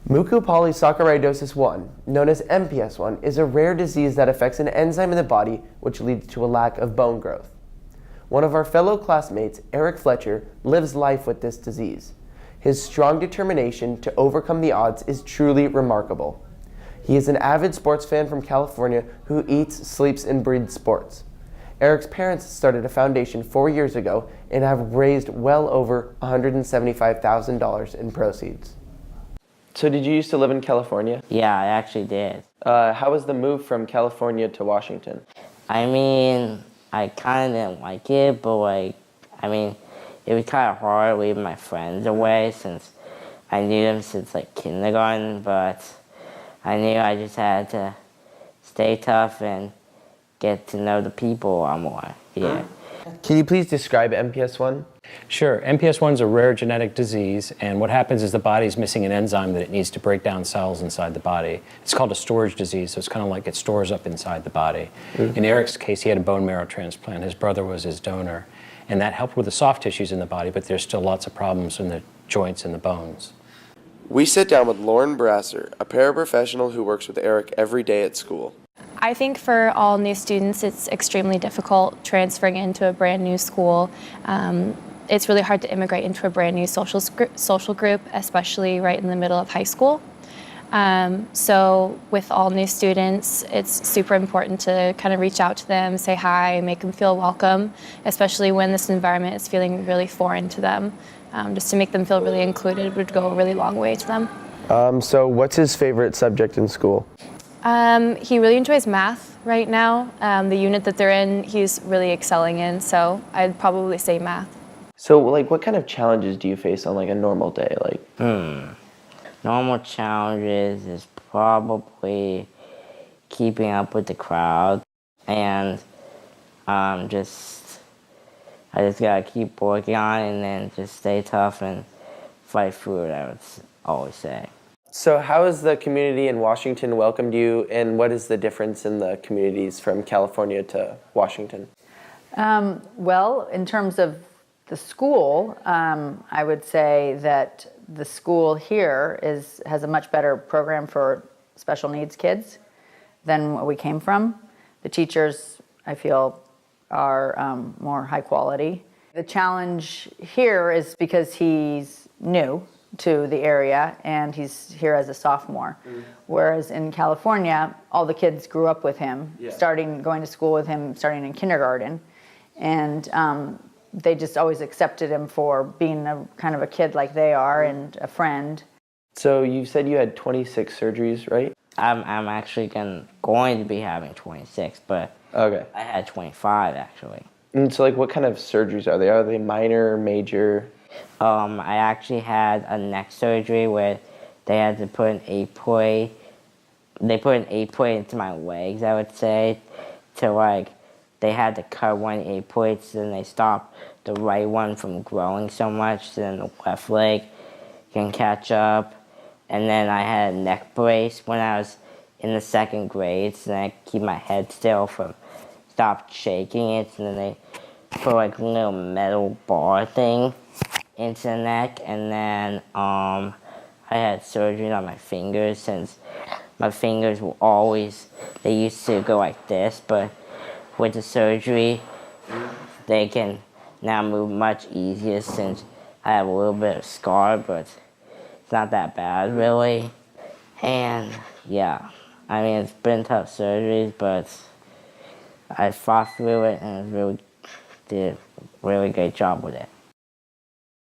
Mucopolysaccharidosis 1, known as MPS 1, is a rare disease that affects an enzyme in the body which leads to a lack of bone growth. One of our fellow classmates, Erik Fletcher, lives life with this disease. His strong determination to overcome the odds is truly remarkable. He is an avid sports fan from California who eats, sleeps, and breathes sports. Erik's parents started a foundation 4 years ago and have raised well over $175,000 in proceeds. So did you used to live in California? Yeah, I actually did. How was the move from California to Washington? I mean, I kind of didn't like it, but it was kind of hard leaving my friends away since I knew them since kindergarten, but I knew I just had to stay tough and get to know the people a lot more here. Can you please describe MPS 1? Sure. MPS 1 is a rare genetic disease, and what happens is the body's missing an enzyme that it needs to break down cells inside the body. It's called a storage disease, so it's kind of like it stores up inside the body. In Erik's case, he had a bone marrow transplant. His brother was his donor, and that helped with the soft tissues in the body, but there's still lots of problems in the joints and the bones. We sit down with Lauren Brasser, a paraprofessional who works with Erik every day at school. I think for all new students, it's extremely difficult transferring into a brand new school. It's really hard to immigrate into a brand new social group, especially right in the middle of high school. So with all new students, it's super important to kind of reach out to them, say hi, make them feel welcome, especially when this environment is feeling really foreign to them. Just to make them feel really included would go a really long way to them. So what's his favorite subject in school? He really enjoys math right now. The unit that they're in, he's really excelling in, so I'd probably say math. So what kind of challenges do you face on a normal day? Normal challenges is probably keeping up with the crowd, and I just gotta keep working on it and then just stay tough and fight through it, I would always say. So how has the community in Washington welcomed you, and what is the difference in the communities from California to Washington? Well, in terms of the school, I would say that the school here has a much better program for special needs kids than what we came from. The teachers, I feel, are more high quality. The challenge here is because he's new to the area and he's here as a sophomore. Whereas in California, all the kids grew up with him, going to school with him, starting in kindergarten. And they just always accepted him for being a kind of a kid like they are and a friend. So you said you had 26 surgeries, right? I'm actually going to be having 26, but Okay. I had 25 actually. And so what kind of surgeries are they? Are they minor, major? I actually had a neck surgery where they had to put an A-plate. They put an A-plate into my legs, I would say, to they had to cut one A-plate, so then they stopped the right one from growing so much, so then the left leg can catch up. And then I had a neck brace when I was in the 2nd grade, so then I keep my head still from stop shaking it, and then they put a little metal bar thing into the neck, and then I had surgery on my fingers since my fingers were they used to go like this, but with the surgery, they can now move much easier since I have a little bit of scar, but it's not that bad really. And yeah, it's been tough surgeries, but I fought through it and did a really great job with it.